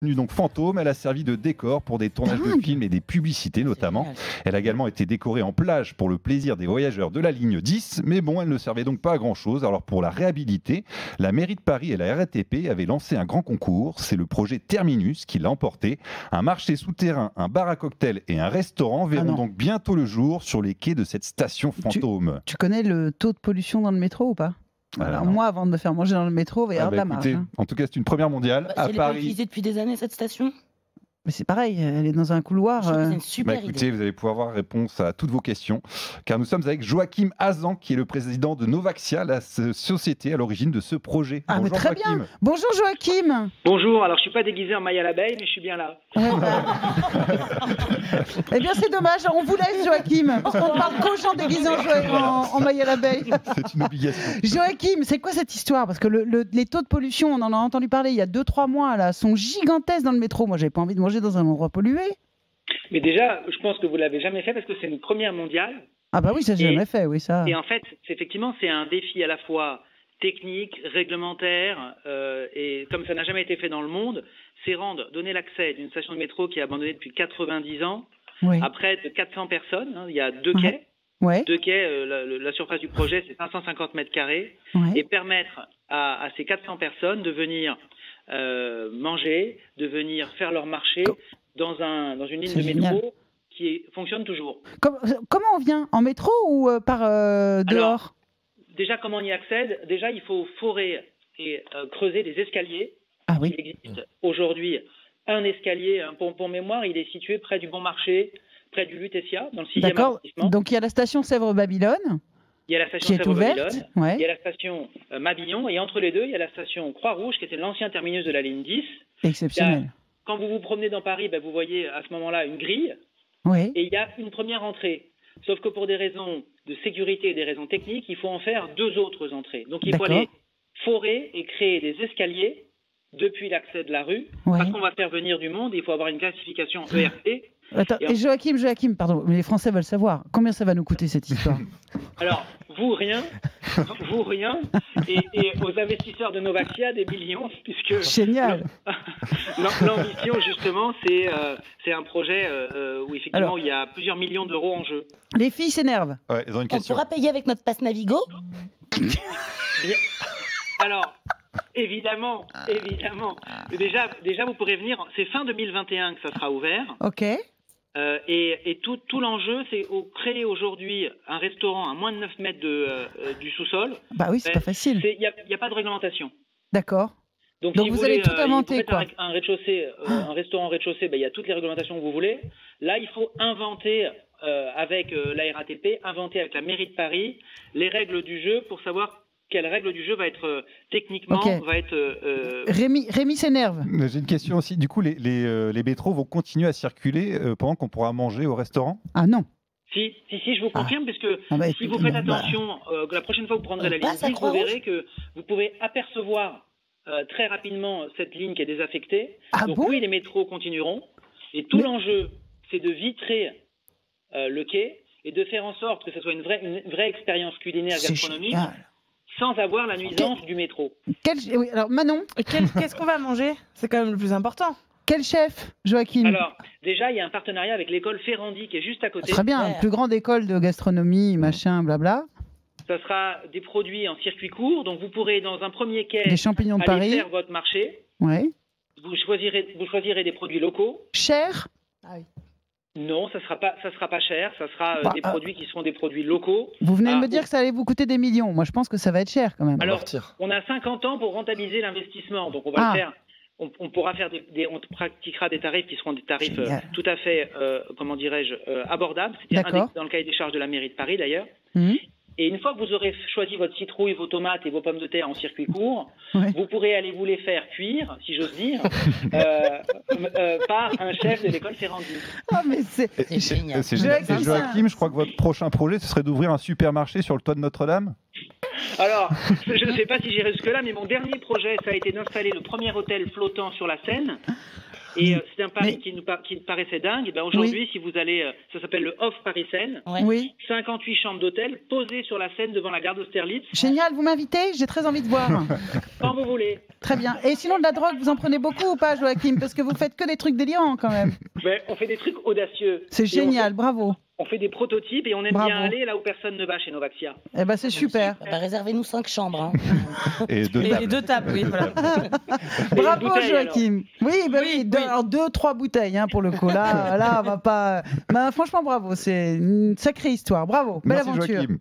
devenue donc fantôme. Elle a servi de décor pour des tournages de films et des publicités notamment. Elle a également été décorée en plage pour le plaisir des voyageurs de la ligne 10. Mais bon, elle ne servait donc pas à grand-chose. Alors pour la réhabiliter, la mairie de Paris et la RATP avaient lancé un grand concours. C'est le projet Terminus qui l'a emporté. Un marché souterrain, un bar à cocktails et un restaurant verront donc bientôt le jour sur les quais de cette station fantôme. Tu connais le taux de pollution dans le métro ou pas? Alors moi, avant de me faire manger dans le métro, il va y avoir de la marge. En tout cas, c'est une première mondiale à Elle est Paris. pas utilisée depuis des années, cette station. Mais c'est pareil, elle est dans un couloir. C'est une super écoutez, idée. vous allez pouvoir avoir réponse à toutes vos questions, car nous sommes avec Joachim Hazan, qui est le président de Novaxia, la société à l'origine de ce projet. Ah, mais Bonjour, très Joachim. bien. Bonjour Joachim. Bonjour, alors je suis pas déguisé en maille à l'abeille, mais je suis bien là. Eh bien c'est dommage, on vous laisse Joachim, parce qu'on parle qu'aux gens déguisés en maille à l'abeille. C'est une obligation. Joachim, c'est quoi cette histoire? Parce que les taux de pollution, on en a entendu parler il y a 2-3 mois, là, sont gigantesques dans le métro. Moi, j'avais pas envie de manger dans un endroit pollué. Mais déjà, je pense que vous l'avez jamais fait parce que c'est une première mondiale. Ah bah oui, ça j'ai jamais fait, oui ça. Et en fait, effectivement, c'est un défi à la fois technique, réglementaire, et comme ça n'a jamais été fait dans le monde, c'est donner l'accès d'une station de métro qui est abandonnée depuis 90 ans à près de 400 personnes. Hein, il y a 2 quais. Ouais. 2 quais, la surface du projet, c'est 550 mètres carrés. Et permettre à ces 400 personnes de venir manger, de venir faire leur marché dans une ligne de métro qui fonctionne toujours. Comment on vient? En métro ou par dehors? Alors, déjà, comment on y accède? Déjà, il faut forer et creuser des escaliers. Ah oui. Il existe aujourd'hui un escalier, pour mémoire, il est situé près du Bon Marché, près du Lutetia, dans le 6e arrondissement. Donc il y a la station Sèvres-Babylone. Il y a la station qui est ouverte, il y a la station Mabillon, et entre les deux, il y a la station Croix-Rouge, qui était l'ancien terminus de la ligne 10. Exceptionnel. Quand vous vous promenez dans Paris, vous voyez à ce moment-là une grille, et il y a une première entrée. Sauf que pour des raisons de sécurité et des raisons techniques, il faut en faire 2 autres entrées. Donc il faut aller forer et créer des escaliers depuis l'accès de la rue, parce qu'on va faire venir du monde, il faut avoir une classification ERP. Attends, et Joachim, pardon, mais les Français veulent savoir, combien ça va nous coûter cette histoire? Alors, vous rien, et aux investisseurs de Novaxia, des millions, puisque... Génial. L'ambition, justement, c'est un projet où, effectivement, il y a plusieurs millions d'euros en jeu. Les filles s'énervent. Ouais, elles ont une question. On pourra payer avec notre passe Navigo? Alors... Évidemment. Déjà, vous pourrez venir. C'est fin 2021 que ça sera ouvert. Ok. Et tout l'enjeu, c'est créer aujourd'hui un restaurant à moins de 9 mètres du sous-sol. Bah oui, c'est pas facile. Il n'y a pas de réglementation. D'accord. Donc si vous allez tout inventer, quoi. Un rez-de-chaussée, un restaurant rez-de-chaussée, il y a toutes les réglementations que vous voulez. Là, il faut inventer avec la RATP, inventer avec la mairie de Paris les règles du jeu pour savoir quelle règle du jeu va être techniquement Rémi s'énerve. J'ai une question aussi. Du coup, les métros vont continuer à circuler pendant qu'on pourra manger au restaurant? Ah non. Si, je vous confirme, puisque si vous faites attention, la prochaine fois que vous prendrez la ligne 10, vous verrez que vous pouvez apercevoir très rapidement cette ligne qui est désaffectée. Donc oui, les métros continueront. Et tout l'enjeu, c'est de vitrer le quai et de faire en sorte que ce soit une vraie expérience culinaire gastronomique. Sans avoir la nuisance du métro. Alors Manon, qu'est-ce qu'on va manger? C'est quand même le plus important. Quel chef, Joachim? Alors, déjà, il y a un partenariat avec l'école Ferrandi qui est juste à côté. Très bien, plus grande école de gastronomie, machin, blabla. Ça sera des produits en circuit court, donc vous pourrez, dans un premier quai, des champignons de aller Paris. faire votre marché. Ouais. Vous choisirez des produits locaux. Cher? Non, ça sera pas cher. Ça sera des produits qui seront des produits locaux. Vous venez de me dire que ça allait vous coûter des millions. Moi, je pense que ça va être cher quand même. Alors, on a 50 ans pour rentabiliser l'investissement. Donc, on va le faire. On pourra faire on pratiquera des tarifs qui seront des tarifs tout à fait, abordables. C'est-à-dire dans le cahier des charges de la mairie de Paris, d'ailleurs. Et une fois que vous aurez choisi votre citrouille, vos tomates et vos pommes de terre en circuit court, vous pourrez aller vous les faire cuire, si j'ose dire, par un chef de l'école Ferrandi. Ah, mais c'est génial. Joachim, je crois que votre prochain projet, ce serait d'ouvrir un supermarché sur le toit de Notre-Dame. Alors, je ne sais pas si j'irai jusque-là, mais mon dernier projet, ça a été d'installer le premier hôtel flottant sur la Seine. Et c'était un pari qui paraissait dingue. Et ben aujourd'hui, si vous allez, ça s'appelle le Off Paris Seine. Oui. 58 chambres d'hôtel posées sur la Seine devant la gare d'Austerlitz. Génial, vous m'invitez? J'ai très envie de voir. Quand vous voulez. Très bien. Et sinon, de la drogue, vous en prenez beaucoup ou pas, Joachim? Parce que vous faites que des trucs délirants quand même. On fait des trucs audacieux. C'est génial, bravo. On fait des prototypes et on aime bien aller là où personne ne va chez Novaxia. Eh ben c'est super. Réservez-nous 5 chambres. Hein. Et 2 tables. Oui, voilà. Bravo Joachim. Oui, 2-3 bouteilles pour le coup. Là, on va pas. Franchement, bravo. C'est une sacrée histoire. Bravo. Belle Merci, aventure. Joachim.